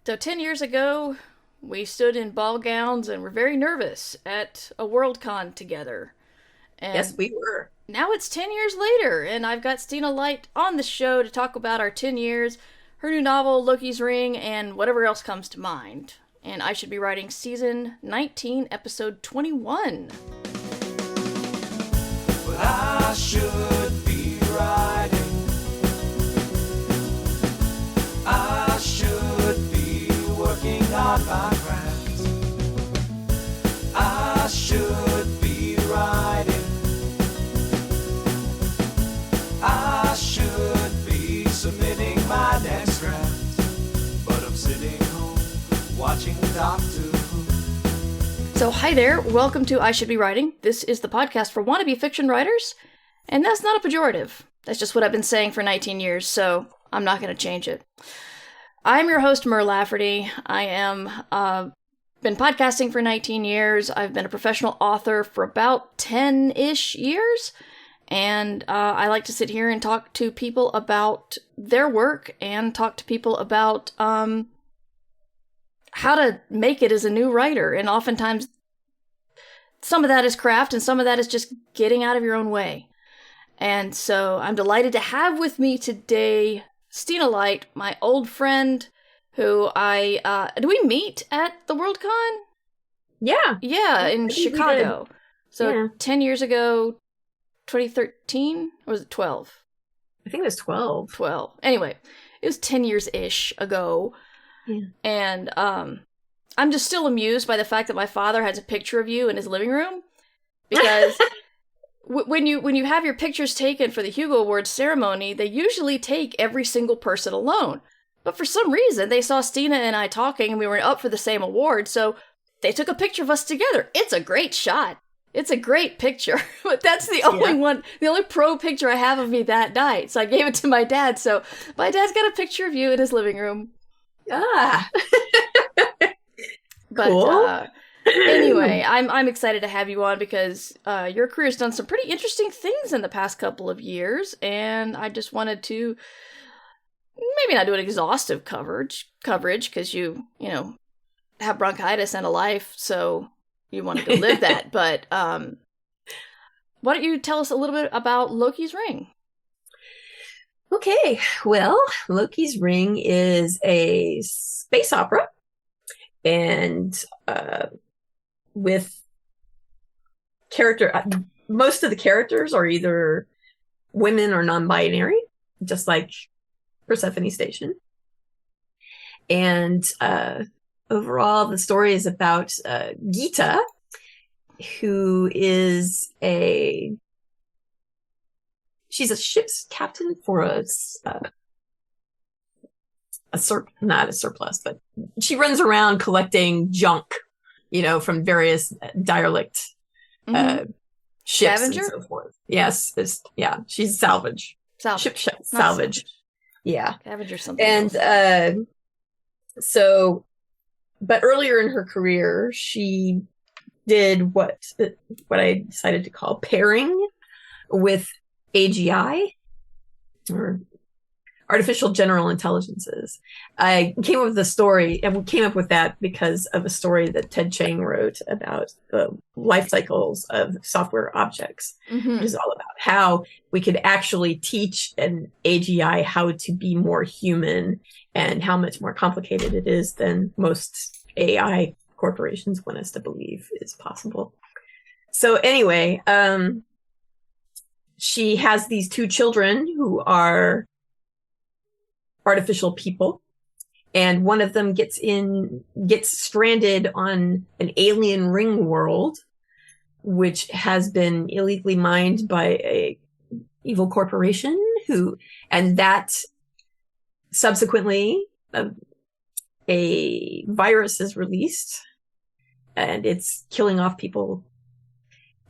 So 10 years ago, we stood in ball gowns and were very nervous at a Worldcon together. Yes, And we were. now it's 10 years later, and I've got Stina Leicht on the show to talk about our 10 years, her new novel, Loki's Ring, and whatever else comes to mind. And I should be writing season 19, episode 21. But I should be writing. I should be working on my craft. I should be writing. I should be submitting my next draft. But I'm sitting home watching Doctor Who. So, hi there, welcome to I Should Be Writing. This is the podcast for wannabe fiction writers, and that's not a pejorative. That's just what I've been saying for 19 years, so I'm not going to change it. I'm your host, Mer Lafferty. I am been podcasting for 19 years. I've been a professional author for about 10-ish years, and I like to sit here and talk to people about their work and talk to people about how to make it as a new writer. And oftentimes, some of that is craft and some of that is just getting out of your own way. And so I'm delighted to have with me today Stina Leicht, my old friend, who did we meet at the Worldcon? Yeah. Yeah, in Chicago. So Yeah. 10 years ago, 2013? Or was it 12? I think it was 12. 12. Anyway, it was 10 years-ish ago. Yeah. And I'm just still amused by the fact that my father has a picture of you in his living room. Because when you have your pictures taken for the Hugo Awards ceremony, they usually take every single person alone. But for some reason, they saw Stina and I talking, and we were up for the same award, so they took a picture of us together. It's a great shot. It's a great picture. But that's the only one, the only pro picture I have of me that night. So I gave it to my dad. So my dad's got a picture of you in his living room. Ah. But Cool. anyway, I'm excited to have you on because your career's done some pretty interesting things in the past couple of years, and I just wanted to maybe not do an exhaustive coverage because you have bronchitis and a life, so you want to go live that. But why don't you tell us a little bit about Loki's Ring? Okay, well, Loki's Ring is a space opera, and with most of the characters are either women or non-binary, just like Persephone Station. And overall, the story is about Gita, who is she's a ship's captain for not a surplus, but she runs around collecting junk, from various derelict ships Scavenger? and so forth. Yes, she's salvage. Salvage. Ship Not salvage. Yeah. Scavenge or something. And else. But earlier in her career, she did what I decided to call pairing with AGI, or artificial general intelligences. I came up with a story, and we came up with that because of a story that Ted Chiang wrote about the life cycles of software objects, Mhm. which is all about how we could actually teach an AGI how to be more human and how much more complicated it is than most AI corporations want us to believe is possible. So anyway, she has these two children who are artificial people, and one of them gets stranded on an alien ring world, which has been illegally mined by a evil corporation and that subsequently a virus is released and it's killing off people.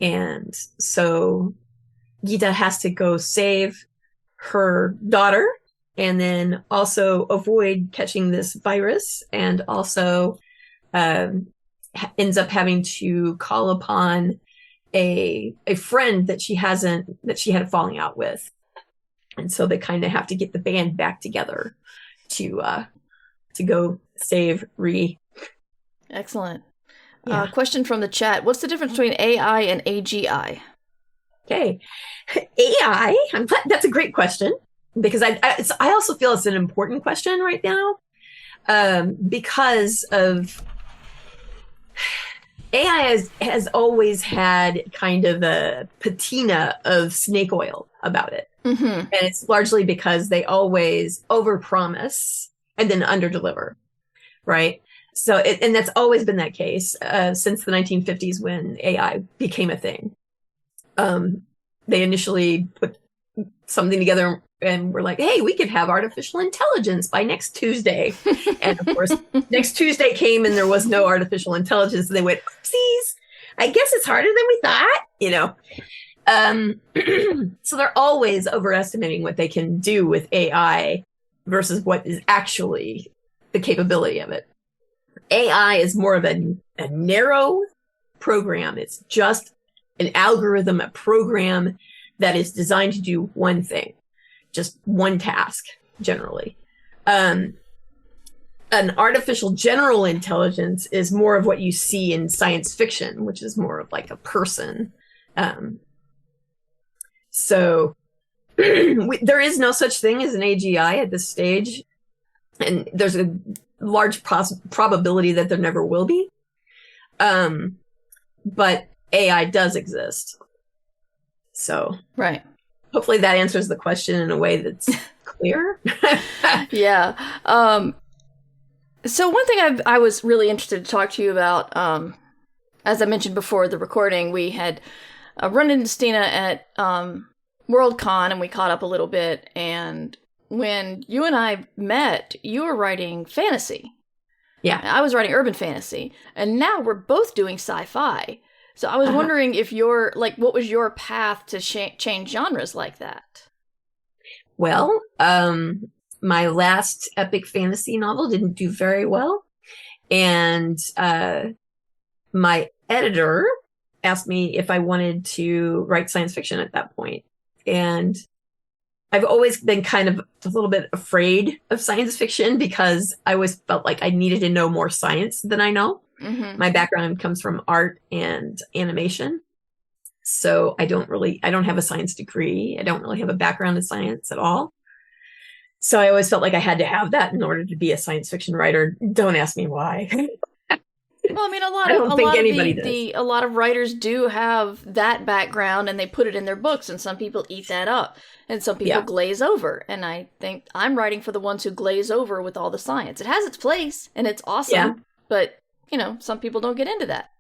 And so Gita has to go save her daughter and then also avoid catching this virus, and also ends up having to call upon a friend that she had a falling out with. And so they kind of have to get the band back together to to go save Ree. Excellent. Yeah. Question from the chat. What's the difference between AI and AGI? Okay. AI, that's a great question, because I also feel it's an important question right now, because of AI has always had kind of a patina of snake oil about it. Mm-hmm. And it's largely because they always overpromise and then underdeliver, right? So, and that's always been that case since the 1950s when AI became a thing. They initially put something together and were like, hey, we could have artificial intelligence by next Tuesday. And of course, next Tuesday came and there was no artificial intelligence. And they went, oopsies, I guess it's harder than we thought, you know. So they're always overestimating what they can do with AI versus what is actually the capability of it. AI is more of a narrow program. It's just an algorithm, a program that is designed to do one thing, just one task, generally. An artificial general intelligence is more of what you see in science fiction, which is more of like a person. So there is no such thing as an AGI at this stage. And there's a large probability that there never will be. But AI does exist. So right. Hopefully that answers the question in a way that's clear. Yeah. So one thing I was really interested to talk to you about, as I mentioned before the recording, we had run into Stina at Worldcon and we caught up a little bit. And when you and I met, you were writing fantasy. Yeah. I was writing urban fantasy. And now we're both doing sci-fi. So I was wondering if what was your path to change genres like that? Well, my last epic fantasy novel didn't do very well. And my editor asked me if I wanted to write science fiction at that point. And I've always been kind of a little bit afraid of science fiction because I always felt like I needed to know more science than I know. Mm-hmm. My background comes from art and animation. So I don't have a science degree. I don't really have a background in science at all. So I always felt like I had to have that in order to be a science fiction writer. Don't ask me why. Well, I mean, a lot of writers do have that background and they put it in their books, and some people eat that up and some people glaze over. And I think I'm writing for the ones who glaze over with all the science. It has its place and it's awesome, but some people don't get into that.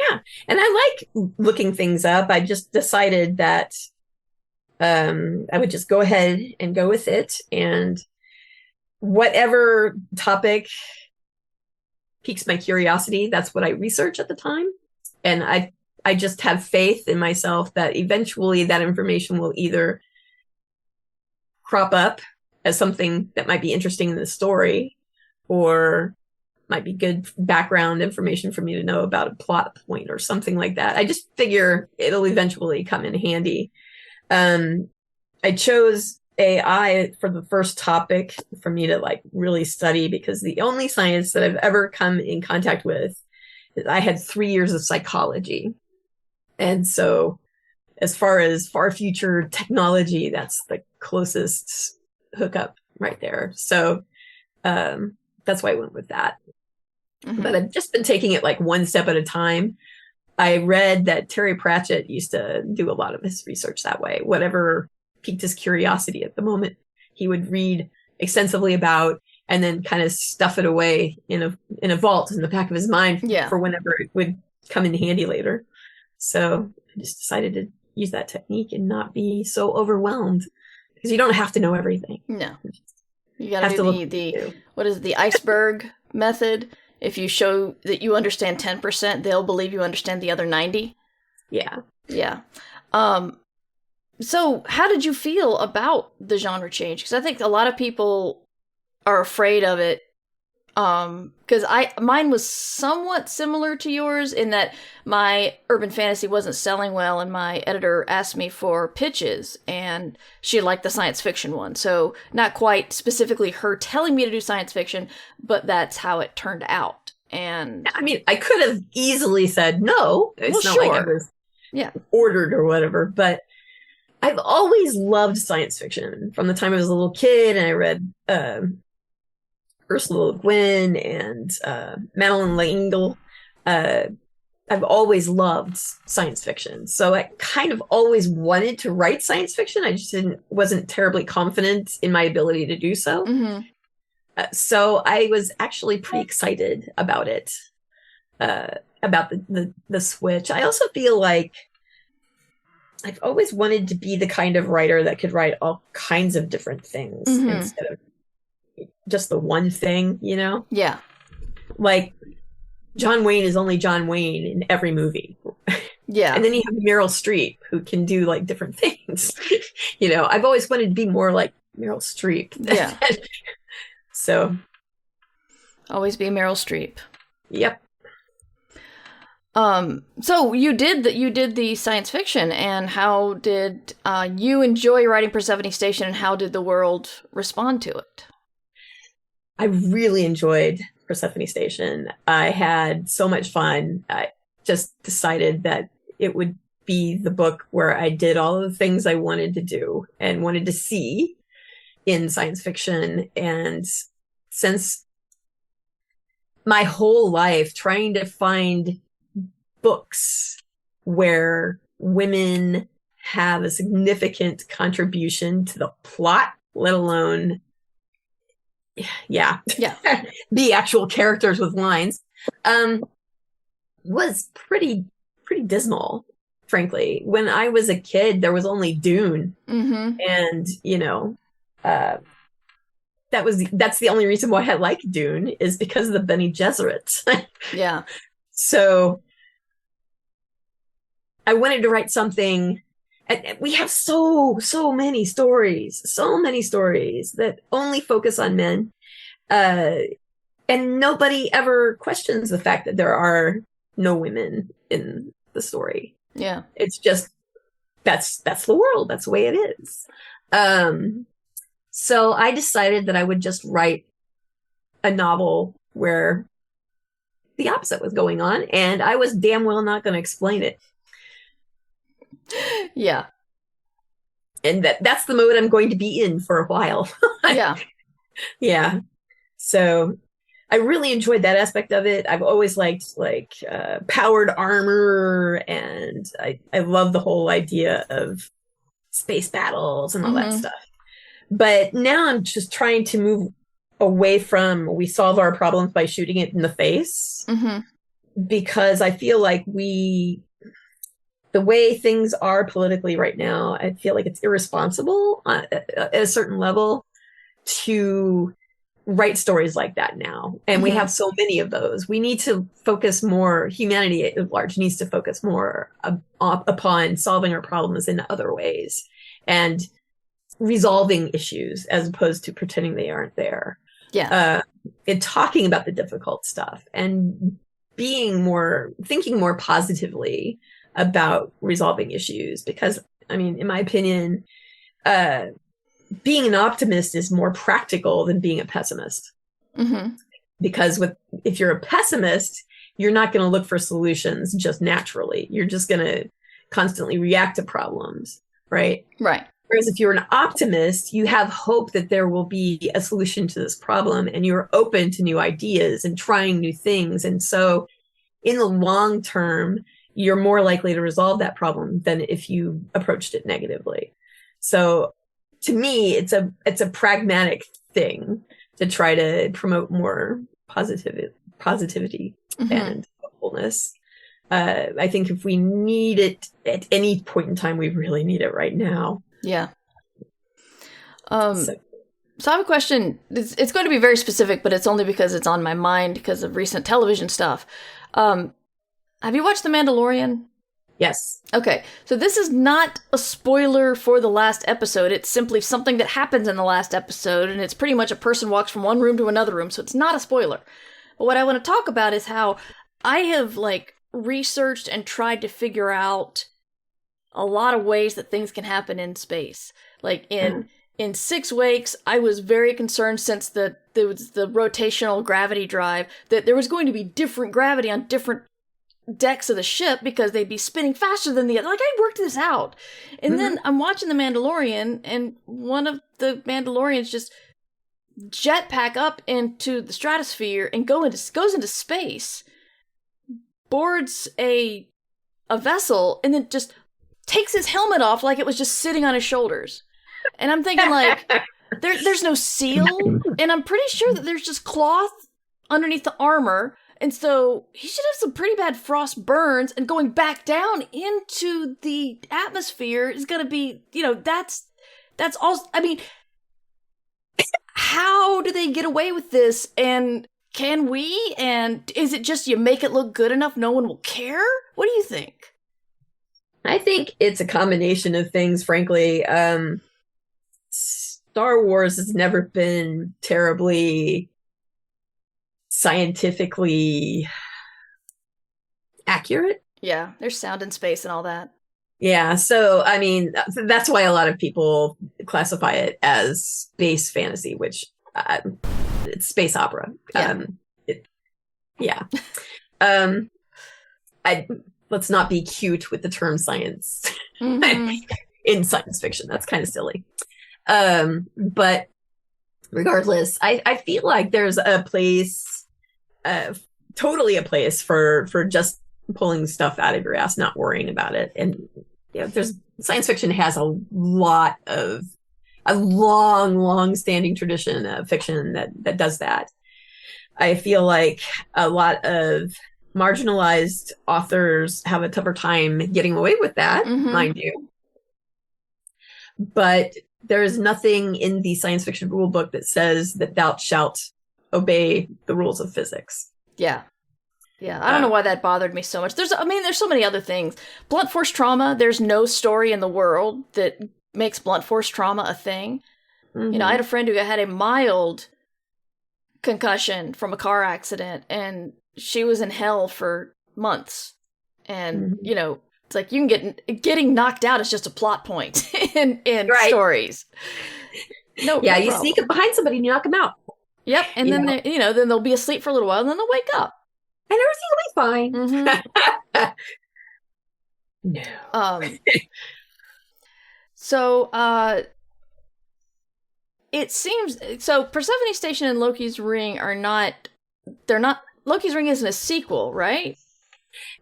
Yeah. And I like looking things up. I just decided that I would just go ahead and go with it. And whatever topic piques my curiosity, that's what I research at the time. And I just have faith in myself that eventually that information will either crop up as something that might be interesting in the story or might be good background information for me to know about a plot point or something like that. I just figure it'll eventually come in handy. I chose AI for the first topic for me to really study, because the only science that I've ever come in contact with is I had 3 years of psychology. And so as far as far future technology, that's the closest hookup right there. So that's why I went with that. Mm-hmm. But I've just been taking it one step at a time. I read that Terry Pratchett used to do a lot of his research that way. Whatever piqued his curiosity at the moment, he would read extensively about and then kind of stuff it away in a vault in the back of his mind for whenever it would come in handy later. So I just decided to use that technique and not be so overwhelmed, because you don't have to know everything. No. You got to do the iceberg method. If you show that you understand 10%, they'll believe you understand the other 90. Yeah. Yeah. So how did you feel about the genre change? Because I think a lot of people are afraid of it Because mine was somewhat similar to yours in that my urban fantasy wasn't selling well, and my editor asked me for pitches, and she liked the science fiction one. So not quite specifically her telling me to do science fiction, but that's how it turned out. And I mean, I could have easily said no. It's not like I was ordered or whatever, but I've always loved science fiction from the time I was a little kid, and I read Ursula Le Guin and Madeleine L'Engle. I've always loved science fiction, so I kind of always wanted to write science fiction. I just wasn't terribly confident in my ability to do so. Mm-hmm. So I was actually pretty excited about it, about the switch. I also feel like I've always wanted to be the kind of writer that could write all kinds of different things instead of just the one thing, you know? Yeah. Like, John Wayne is only John Wayne in every movie. Yeah. And then you have Meryl Streep, who can do, like, different things. You know, I've always wanted to be more like Meryl Streep. Yeah. So. Always be Meryl Streep. Yep. So you did the science fiction, and how did you enjoy writing Persephone Station, and how did the world respond to it? I really enjoyed Persephone Station. I had so much fun. I just decided that it would be the book where I did all of the things I wanted to do and wanted to see in science fiction. And since my whole life trying to find books where women have a significant contribution to the plot, let alone be actual characters with lines, was pretty dismal, frankly. When I was a kid, there was only Dune, and you know, that's the only reason why I like Dune, is because of the Bene Gesserit. Yeah. So I wanted to write something. We have so many stories that only focus on men. And nobody ever questions the fact that there are no women in the story. Yeah. It's just, that's the world. That's the way it is. So I decided that I would just write a novel where the opposite was going on, and I was damn well not going to explain it. Yeah. And that's the mode I'm going to be in for a while. Yeah. Yeah. So I really enjoyed that aspect of it. I've always liked powered armor, and I love the whole idea of space battles and all that stuff. But now I'm just trying to move away from we solve our problems by shooting it in the face, because I feel like the way things are politically right now, I feel like it's irresponsible at a certain level to write stories like that now. And we have so many of those. We need to focus more, humanity at large needs to focus more upon solving our problems in other ways and resolving issues as opposed to pretending they aren't there. Yeah. And talking about the difficult stuff and thinking more positively about resolving issues, because I mean, in my opinion, being an optimist is more practical than being a pessimist. Because if you're a pessimist, you're not going to look for solutions just naturally. You're just going to constantly react to problems, right? Right. Whereas if you're an optimist, you have hope that there will be a solution to this problem, and you're open to new ideas and trying new things. And so in the long term, you're more likely to resolve that problem than if you approached it negatively. So to me, it's a pragmatic thing to try to promote more positivity and hopefulness. I think if we need it at any point in time, we really need it right now. Yeah. So I have a question. It's going to be very specific, but it's only because it's on my mind because of recent television stuff. Have you watched The Mandalorian? Yes. Okay, so this is not a spoiler for the last episode. It's simply something that happens in the last episode, and it's pretty much a person walks from one room to another room, so it's not a spoiler. But what I want to talk about is how I have, like, researched and tried to figure out a lot of ways that things can happen in space. Like, in 6 Wakes, I was very concerned, since there was the rotational gravity drive, that there was going to be different gravity on different decks of the ship because they'd be spinning faster than the other. Like, I worked this out. And then I'm watching The Mandalorian, and one of the Mandalorians just jetpack up into the stratosphere and goes into space, boards a vessel, and then just takes his helmet off like it was just sitting on his shoulders. And I'm thinking, like, there's no seal, and I'm pretty sure that there's just cloth underneath the armor. And so he should have some pretty bad frost burns, and going back down into the atmosphere is going to be, that's all. I mean, how do they get away with this? And can we? And is it just you make it look good enough, no one will care? What do you think? I think it's a combination of things, frankly. Star Wars has never been terribly scientifically accurate. Yeah, there's sound in space and all that. Yeah, so I mean, that's why a lot of people classify it as space fantasy, which it's space opera. Yeah. Let's not be cute with the term science in science fiction. That's kind of silly. But regardless, I feel like there's a place, totally a place for just pulling stuff out of your ass, not worrying about it. And there's science fiction has a long standing tradition of fiction that does that. I feel like a lot of marginalized authors have a tougher time getting away with that, mind you. But there is nothing in the science fiction rule book that says that thou shalt obey the rules of physics. Yeah. I don't know why that bothered me so much. There's so many other things. Blunt force trauma, there's no story in the world that makes blunt force trauma a thing. I had a friend who had a mild concussion from a car accident, and she was in hell for months. And, it's like you can getting knocked out is just a plot point in stories. No you problem. sneak up behind somebody and you knock them out. Yep, and then then they'll be asleep for a little while, and then they'll wake up. And everything will be fine. No. So, it seems so. Persephone Station and Loki's Ring are not. They're not. Loki's Ring isn't a sequel, right?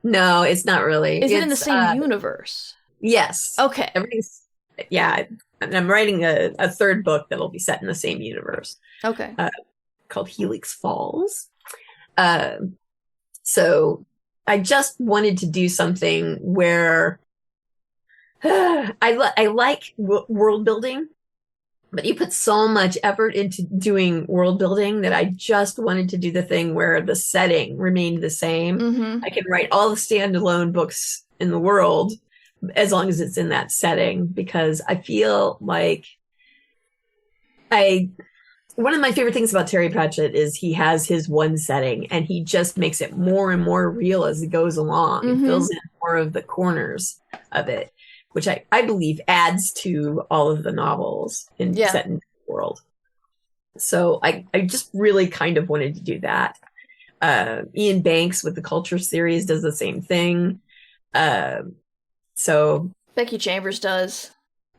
No, it's not really. Is it in the same universe? Yes. Okay. Everything's. Yeah, and I'm writing a third book that'll be set in the same universe. Okay. Called Helix Falls. So I just wanted to do something where I like world building, but you put so much effort into doing world building that I just wanted to do the thing where the setting remained the same. I can write all the standalone books in the world as long as it's in that setting, because I feel like one of my favorite things about Terry Pratchett is he has his one setting and he just makes it more and more real as it goes along. It fills in more of the corners of it, which I believe adds to all of the novels set in the world. So I just really kind of wanted to do that. Ian Banks with the Culture series does the same thing. So Becky Chambers does.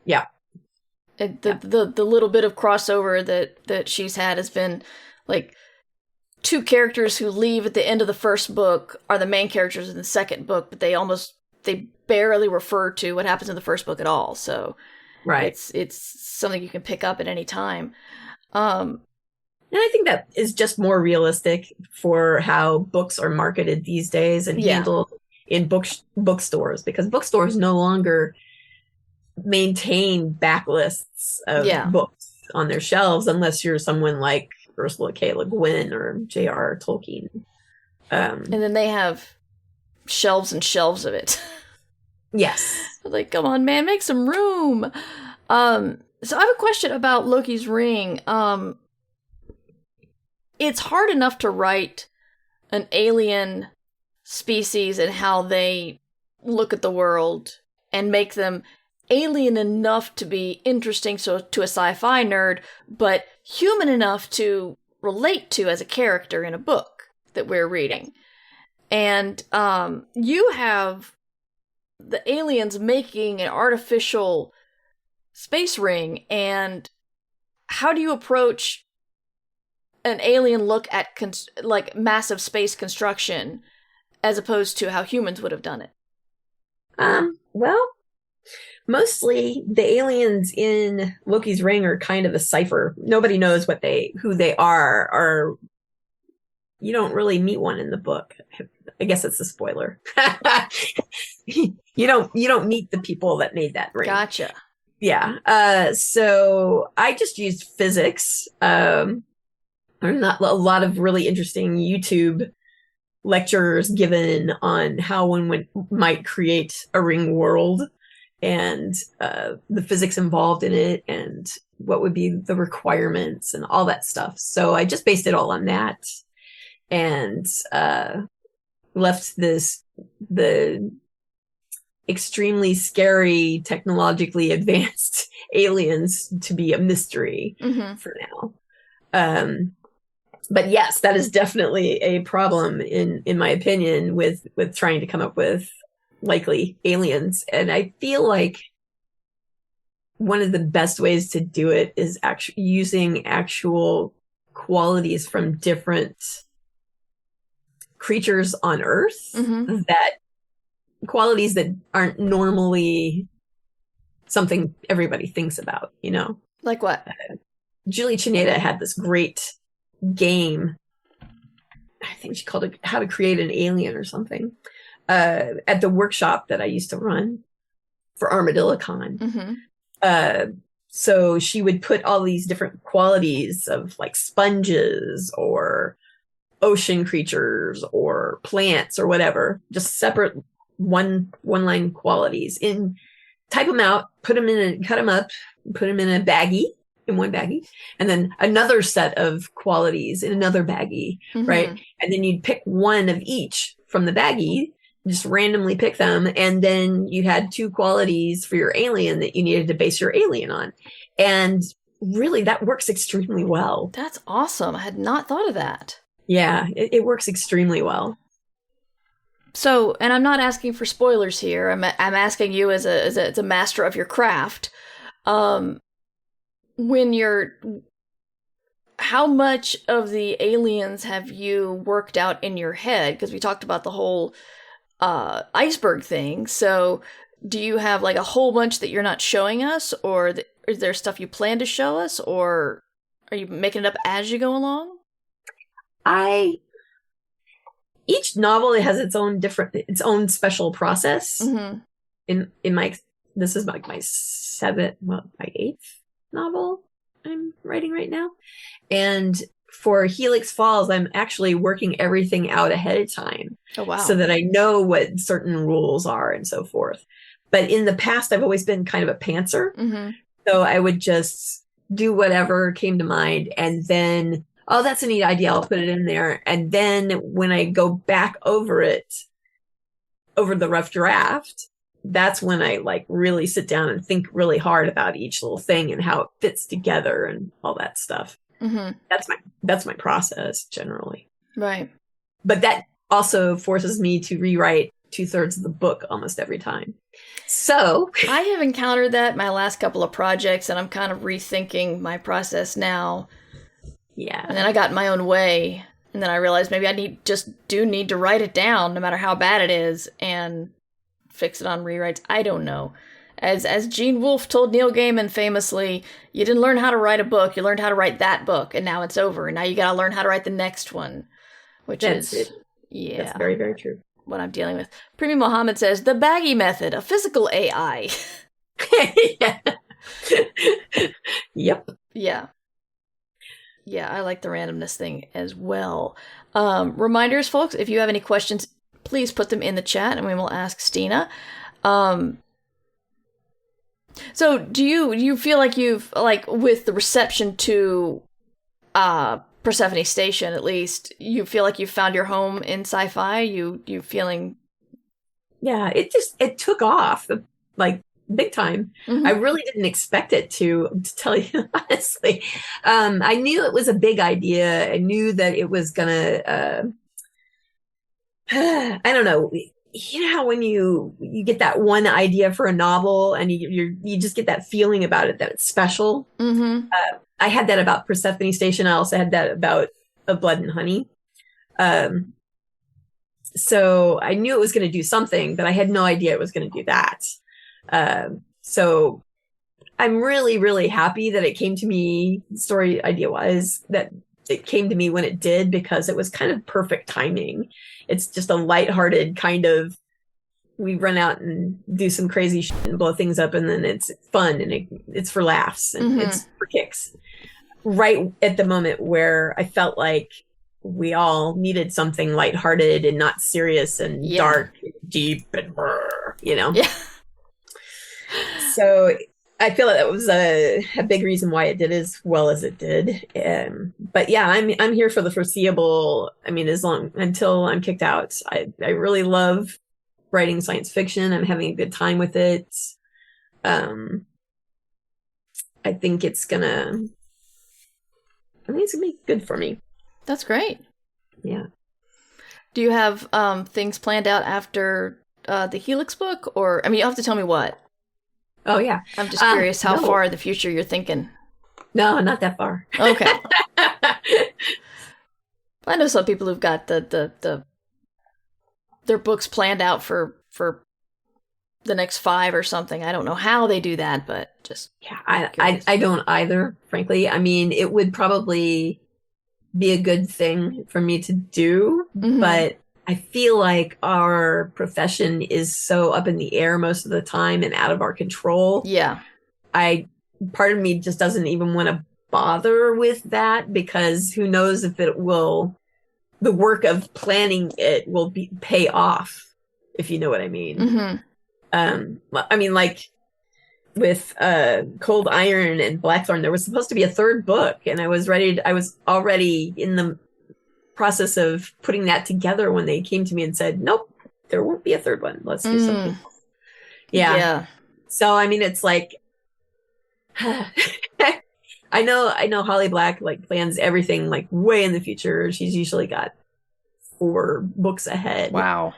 Yeah. The little bit of crossover that she's had has been like two characters who leave at the end of the first book are the main characters in the second book, but they barely refer to what happens in the first book at all. So it's something you can pick up at any time. And I think that is just more realistic for how books are marketed these days and handled in bookstores, because bookstores no longer maintain backlists of books on their shelves unless you're someone like Ursula K. Le Guin or J.R.R. Tolkien. And then they have shelves and shelves of it. Yes. Like, come on, man, make some room. So I have a question about Loki's ring. It's hard enough to write an alien species and how they look at the world and make them alien enough to be interesting to a sci-fi nerd, but human enough to relate to as a character in a book that we're reading. And you have the aliens making an artificial space ring, and how do you approach an alien look at like massive space construction as opposed to how humans would have done it? Well, mostly the aliens in Loki's ring are kind of a cipher. Nobody knows who they are, or you don't really meet one in the book. I guess it's a spoiler. You don't meet the people that made that ring. Gotcha. Yeah. So I just used physics. There's not a lot of really interesting YouTube lectures given on how one might create a ring world, and the physics involved in it, and what would be the requirements and all that stuff. So I just based it all on that, and left the extremely scary, technologically advanced aliens to be a mystery for now. But yes, that is definitely a problem in my opinion with trying to come up with likely aliens. And I feel like one of the best ways to do it is actually using actual qualities from different creatures on Earth, that qualities that aren't normally something everybody thinks about, you know? Like what? Julie Chineda had this great game. I think she called it How to Create an Alien or something, at the workshop that I used to run for ArmadilloCon. So she would put all these different qualities of like sponges or ocean creatures or plants or whatever, just separate one line qualities, in type them out, cut them up, put them in one baggie, and then another set of qualities in another baggie, right? And then you'd pick one of each from the baggie, just randomly pick them, and then you had two qualities for your alien that you needed to base your alien on. And really, that works extremely well. That's awesome. I had not thought of that. Yeah, it works extremely well. So, and I'm not asking for spoilers here. I'm asking you as a master of your craft. How much of the aliens have you worked out in your head? Because we talked about the whole iceberg thing. So, do you have like a whole bunch that you're not showing us, or is there stuff you plan to show us, or are you making it up as you go along? Each novel has its own special process. In my, this is like my eighth novel I'm writing right now. And for Helix Falls, I'm actually working everything out ahead of time. Oh, wow. So that I know what certain rules are and so forth. But in the past, I've always been kind of a pantser. So I would just do whatever came to mind, and then, oh, that's a neat idea, I'll put it in there. And then when I go back over the rough draft, that's when I like really sit down and think really hard about each little thing and how it fits together and all that stuff. That's my process generally. Right. But that also forces me to rewrite 2/3 of the book almost every time. So I have encountered that in my last couple of projects, and I'm kind of rethinking my process now. Yeah. And then I got in my own way, and then I realized maybe I need to write it down, no matter how bad it is, and fix it on rewrites. I don't know. As Gene Wolfe told Neil Gaiman famously, you didn't learn how to write a book, you learned how to write that book, and now it's over. And now you gotta learn how to write the next one. That's very, very true. What I'm dealing with. Primi Mohammed says, the baggy method, a physical AI. Yep. Yeah. Yeah, I like the randomness thing as well. Reminders, folks, if you have any questions, please put them in the chat and we will ask Stina. So do you feel like you've, like, with the reception to Persephone Station, at least, you feel like you've found your home in sci-fi? You feeling? Yeah, it took off like big time. Mhm. I really didn't expect it to tell you honestly. I knew it was a big idea. I knew that it was gonna I don't know. You know how when you get that one idea for a novel and you just get that feeling about it that it's special. Mm-hmm. I had that about Persephone Station. I also had that about A Blood and Honey. So I knew it was going to do something, but I had no idea it was going to do that. So I'm really, really happy that it came to me. The story idea was that it came to me when it did, because it was kind of perfect timing. It's just a lighthearted kind of, we run out and do some crazy shit and blow things up, and then it's fun and it's for laughs and it's for kicks. Right at the moment where I felt like we all needed something lighthearted and not serious and dark, and deep and you know. Yeah. So I feel like that was a big reason why it did as well as it did. But yeah, I'm here for the foreseeable. I mean, until I'm kicked out. I really love writing science fiction. I'm having a good time with it. I think it's gonna be good for me. That's great. Yeah. Do you have things planned out after the Helix book? Or, I mean, you have to tell me what. Oh, yeah. I'm just curious how far in the future you're thinking. No, not that far. Okay. I know some people who've got their books planned out for the next 5 or something. I don't know how they do that, but just... Yeah, I don't either, frankly. I mean, it would probably be a good thing for me to do, but I feel like our profession is so up in the air most of the time and out of our control. Yeah. Part of me just doesn't even want to bother with that, because who knows if the work of planning it will pay off, if you know what I mean. I mean, like with Cold Iron and Blackthorn, there was supposed to be a third book, and I was already in the process of putting that together when they came to me and said, nope, there won't be a third one. Let's do something else. Yeah. So, I mean, it's like, I know Holly Black like plans everything like way in the future. She's usually got 4 books ahead. Wow.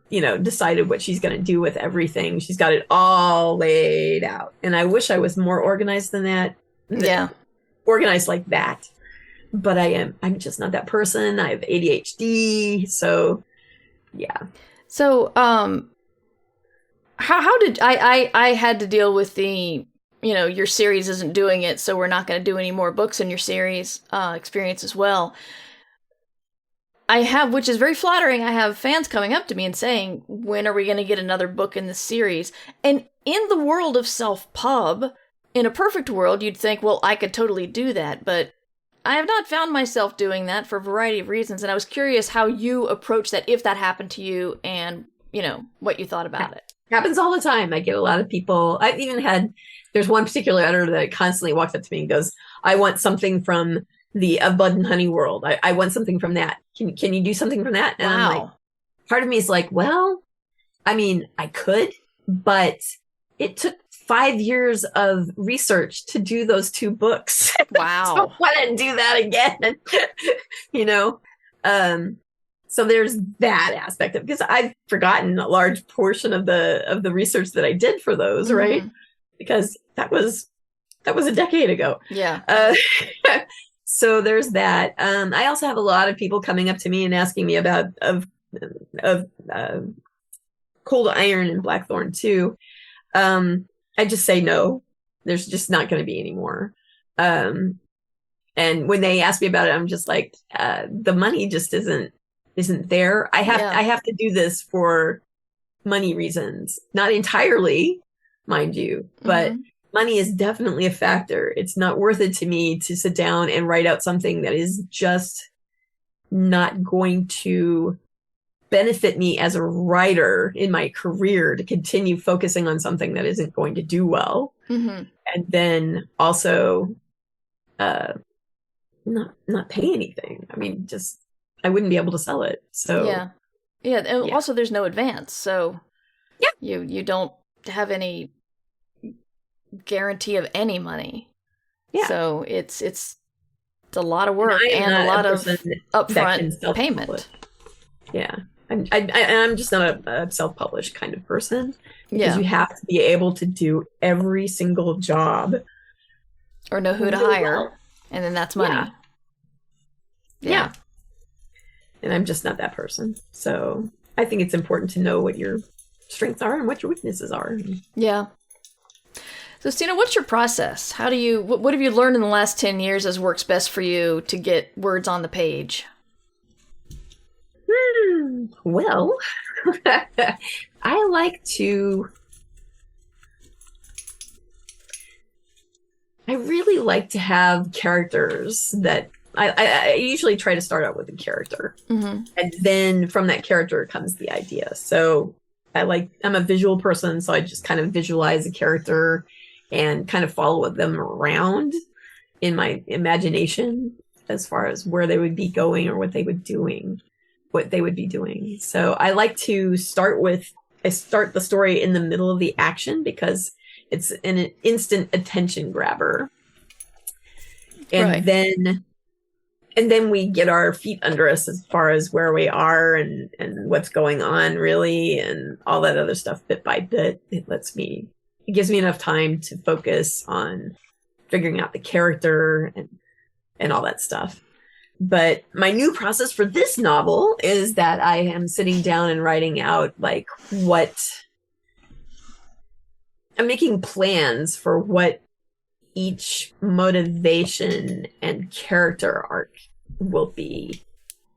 You know, decided what she's going to do with everything. She's got it all laid out. And I wish I was more organized than that. Yeah. Organized like that. But I'm just not that person. I have ADHD. So, yeah. So, how did I had to deal with the, your series isn't doing it, so we're not going to do any more books in your series experience as well. I have, which is very flattering, I have fans coming up to me and saying, when are we going to get another book in this series? And in the world of self-pub, in a perfect world, you'd think, well, I could totally do that, but I have not found myself doing that for a variety of reasons, and I was curious how you approach that, if that happened to you, and, what you thought about it. Happens all the time. I get a lot of people. I've even there's one particular editor that constantly walks up to me and goes, I want something from the A Blood and Honey world. I want something from that. Can you do something from that? And wow. I'm like, part of me is like, well, I mean, I could, but it took 5 years of research to do those 2 books. Wow. I don't want to do that again. So there's that aspect of it, because I've forgotten a large portion of the research that I did for those, right? Because that was a decade ago. Yeah. So there's that. I also have a lot of people coming up to me and asking me about Cold Iron and Blackthorn too. I just say no. There's just not going to be any more. And when they ask me about it, I'm just like, the money just isn't there. I have to do this for money reasons, not entirely, mind you, but money is definitely a factor. It's not worth it to me to sit down and write out something that is just not going to benefit me as a writer in my career to continue focusing on something that isn't going to do well. Mm-hmm. And then also not pay anything. I mean, just I wouldn't be able to sell it. So yeah. And also, there's no advance, so you don't have any guarantee of any money. Yeah. So it's a lot of work and a lot of upfront payment. Yeah. I'm just not a self-published kind of person. Because you have to be able to do every single job. Or know who to hire. Well. And then that's money. Yeah. And I'm just not that person. So I think it's important to know what your strengths are and what your weaknesses are. Yeah. So Stina, what's your process? What have you learned in the last 10 years as works best for you to get words on the page? Well, I really like to have characters that I usually try to start out with a character. Mm-hmm. And then from that character comes the idea. So I'm a visual person, so I just kind of visualize a character and kind of follow them around in my imagination as far as where they would be going or what they would be doing. So I like to start the story in the middle of the action because it's an instant attention grabber. And then we get our feet under us as far as where we are and what's going on really and all that other stuff bit by bit. It gives me enough time to focus on figuring out the character and all that stuff. But my new process for this novel is that I am sitting down and writing out I'm making plans for what each motivation and character arc will be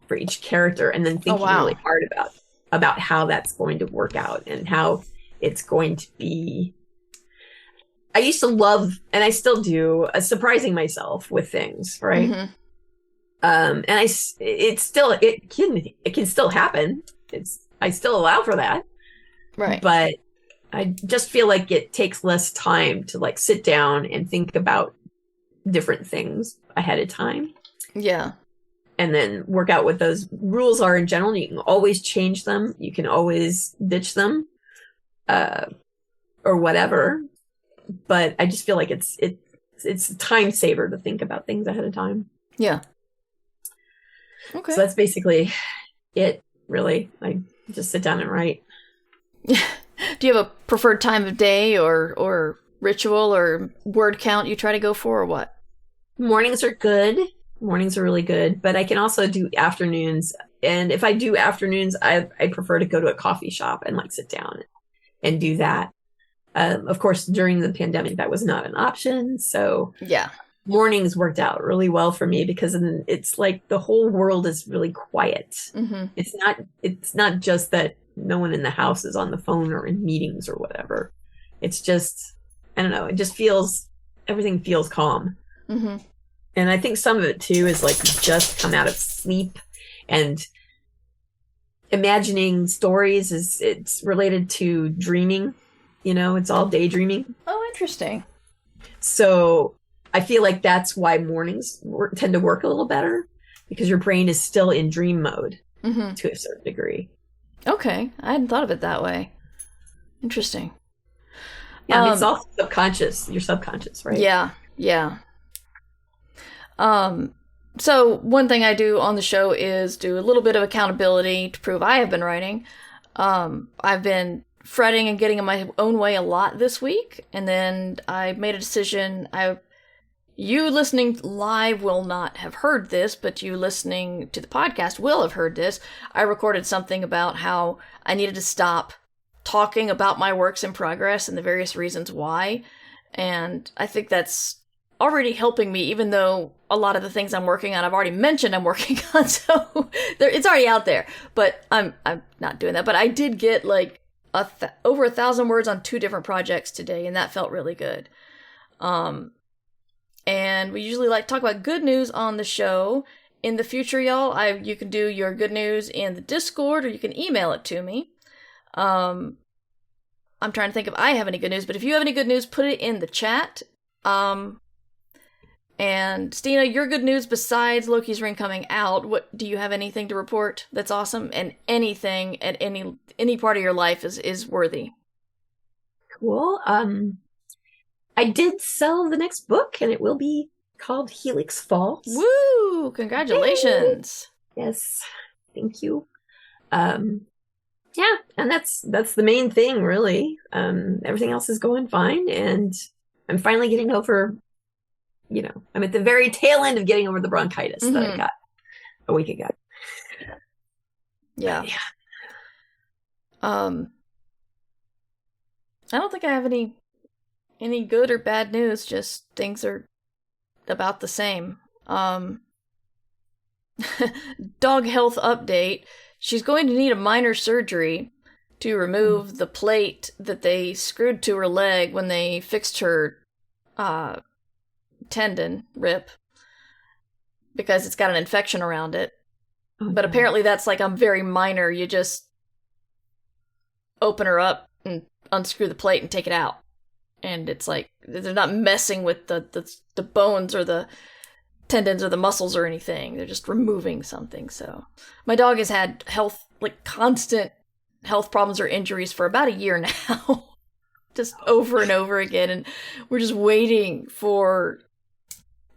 for each character, and then thinking really hard about how that's going to work out and how it's going to be. I used to love, and I still do, surprising myself with things, right? Mm-hmm. And it can still happen. I still allow for that, right? But I just feel like it takes less time to sit down and think about different things ahead of time. Yeah. And then work out what those rules are in general. You can always change them. You can always ditch them, or whatever. But I just feel like it's a time saver to think about things ahead of time. Yeah. Okay. So that's basically it, really. I just sit down and write. Do you have a preferred time of day or ritual or word count you try to go for, or what? Mornings are good. Mornings are really good, but I can also do afternoons. And if I do afternoons, I prefer to go to a coffee shop and sit down and do that. Of course, during the pandemic, that was not an option. So yeah, mornings worked out really well for me because it's like the whole world is really quiet. Mm-hmm. It's not just that no one in the house is on the phone or in meetings or whatever. It's just, I don't know. It just everything feels calm. Mm-hmm. And I think some of it too is just come out of sleep, and imagining stories it's related to dreaming. It's all daydreaming. Oh, interesting. So I feel like that's why mornings tend to work a little better, because your brain is still in dream mode to a certain degree. Okay. I hadn't thought of it that way. Interesting. Yeah, it's all subconscious. Your subconscious, right? Yeah. Yeah. So one thing I do on the show is do a little bit of accountability to prove I have been writing. I've been fretting and getting in my own way a lot this week, and then I made a decision. You listening live will not have heard this, but you listening to the podcast will have heard this. I recorded something about how I needed to stop talking about my works in progress and the various reasons why. And I think that's already helping me, even though a lot of the things I'm working on, I've already mentioned I'm working on. So it's already out there, but I'm not doing that. But I did get over 1,000 words on 2 different projects today, and that felt really good. And we usually talk about good news on the show, in the future, y'all, you can do your good news in the Discord, or you can email it to me. I'm trying to think if I have any good news, but if you have any good news, put it in the chat. And Stina, your good news besides Loki's ring coming out, what do you have anything to report that's awesome? And anything at any part of your life is worthy. Cool. I did sell the next book, and it will be called Helix Falls. Woo! Congratulations. Yay! Yes. Thank you. Yeah, and that's the main thing, really. Everything else is going fine, and I'm finally getting over, I'm at the very tail end of getting over the bronchitis that I got a week ago. Yeah. I don't think I have any good or bad news, just things are about the same. Dog health update. She's going to need a minor surgery to remove the plate that they screwed to her leg when they fixed her tendon, rip, because it's got an infection around it. But apparently that's like a very minor. You just open her up and unscrew the plate and take it out. And it's like, they're not messing with the bones or the tendons or the muscles or anything. They're just removing something. So my dog has had constant health problems or injuries for about a year now. Just over and over again. And we're just waiting for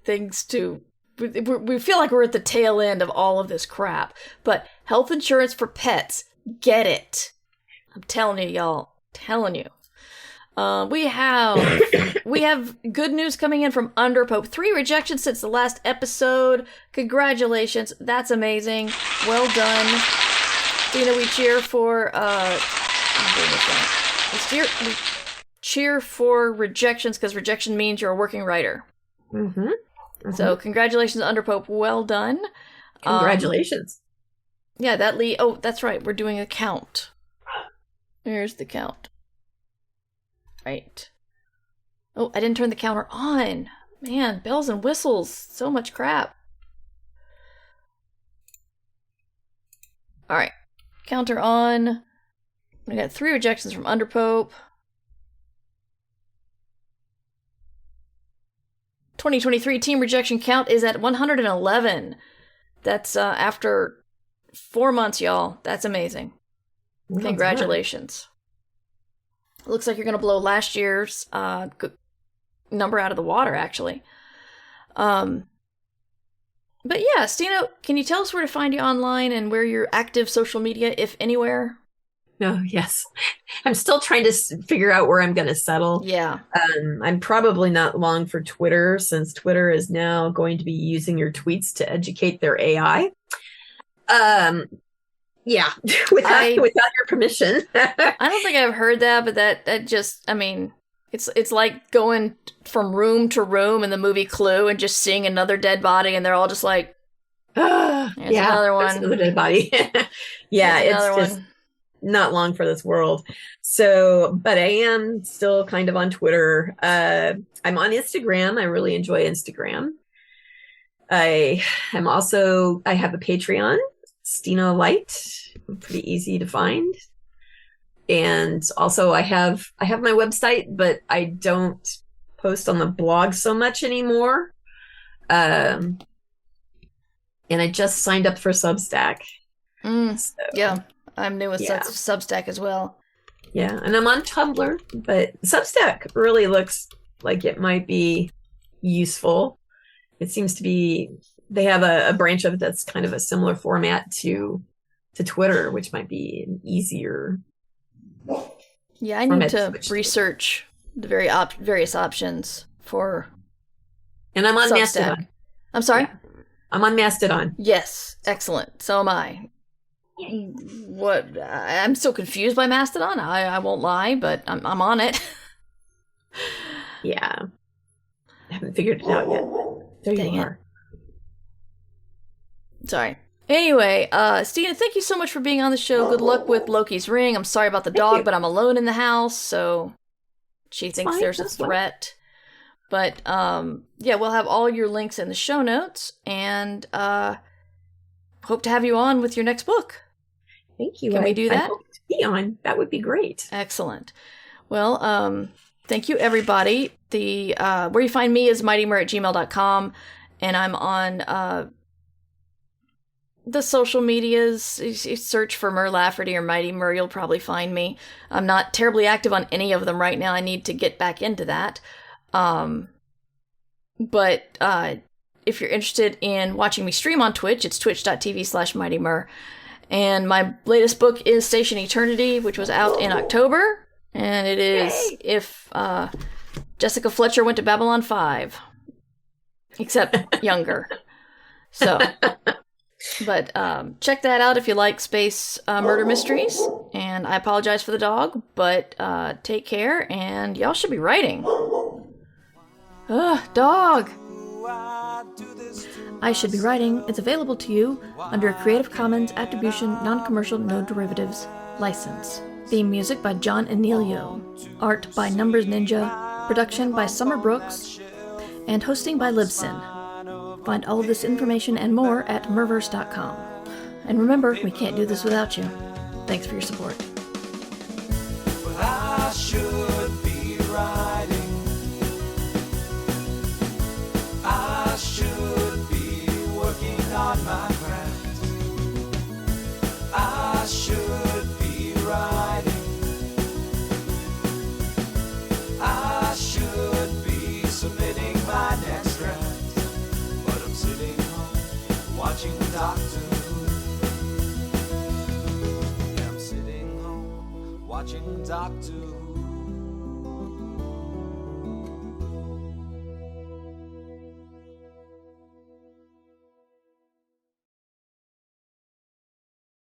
things to... We feel like we're at the tail end of all of this crap. But health insurance for pets, get it. I'm telling you, y'all. Telling you. We have good news coming in from Underpope. 3 rejections since the last episode. Congratulations. That's amazing. Well done. Stina, we cheer for we cheer for rejections, because rejection means you're a working writer. Mm-hmm. Mm-hmm. So congratulations, Underpope. Well done. Congratulations. Yeah, oh, that's right. We're doing a count. Here's the count. Right. Oh, I didn't turn the counter on. Man, bells and whistles. So much crap. Alright. Counter on. We got 3 rejections from Underpope. 2023 team rejection count is at 111. That's after 4 months, y'all. That's amazing. Well Congratulations. Done. Looks like you're going to blow last year's number out of the water, actually. But yeah, Stina, can you tell us where to find you online and where you're active social media, if anywhere? Oh, yes. I'm still trying to figure out where I'm going to settle. Yeah. I'm probably not long for Twitter, since Twitter is now going to be using your tweets to educate their AI. Yeah, without your permission. I don't think I've heard that, but that just, I mean, it's like going from room to room in the movie Clue and just seeing another dead body, and they're all just like, there's another one. Another dead body. Yeah, it's just not long for this world. So, but I am still kind of on Twitter. I'm on Instagram. I really enjoy Instagram. I have a Patreon. Stina Leicht, pretty easy to find. And also I have my website, but I don't post on the blog so much anymore. And I just signed up for Substack. So, yeah, I'm new with Substack as well. Yeah, and I'm on Tumblr, but Substack really looks like it might be useful. It seems to be... They have a branch of it that's kind of a similar format to Twitter, which might be an easier. Yeah, I need to research the various options for. And I'm on Substack. Mastodon. I'm sorry? Yeah. I'm on Mastodon. Yes, excellent. So am I. What? I'm still confused by Mastodon. I won't lie, but I'm on it. Yeah, I haven't figured it out yet. There Dang you are. Sorry. Anyway, Stina, thank you so much for being on the show. Good luck with Loki's ring. I'm sorry about the dog, but I'm alone in the house, so she thinks there's a threat. But, yeah, we'll have all your links in the show notes. And, hope to have you on with your next book. Thank you. Can we do I that? hope to be on. That would be great. Excellent. Well, thank you, everybody. The where you find me is mightymur@gmail.com, and I'm on the social medias. You search for Mur Lafferty or Mighty Mur, you'll probably find me. I'm not terribly active on any of them right now. I need to get back into that. But if you're interested in watching me stream on Twitch, it's twitch.tv/mightymur. And my latest book is Station Eternity, which was out in October. And it is if Jessica Fletcher went to Babylon 5. Except younger. So, but check that out if you like space murder mysteries. And I apologize for the dog, but take care, and y'all should be writing. Ugh, dog! I Should Be Writing is available to you under a Creative Commons Attribution Non-Commercial No Derivatives license. Theme music by John Anelio. Art by Numbers Ninja. Production by Summer Brooks. And hosting by Libsyn. Find all of this information and more at murverse.com. And remember, we can't do this without you. Thanks for your support. Well, I should be writing. I should be working on my craft. I should be writing. I should be submitting my next draft. But I'm sitting home watching Doctor Who. Yeah, I'm sitting home watching Doctor Who.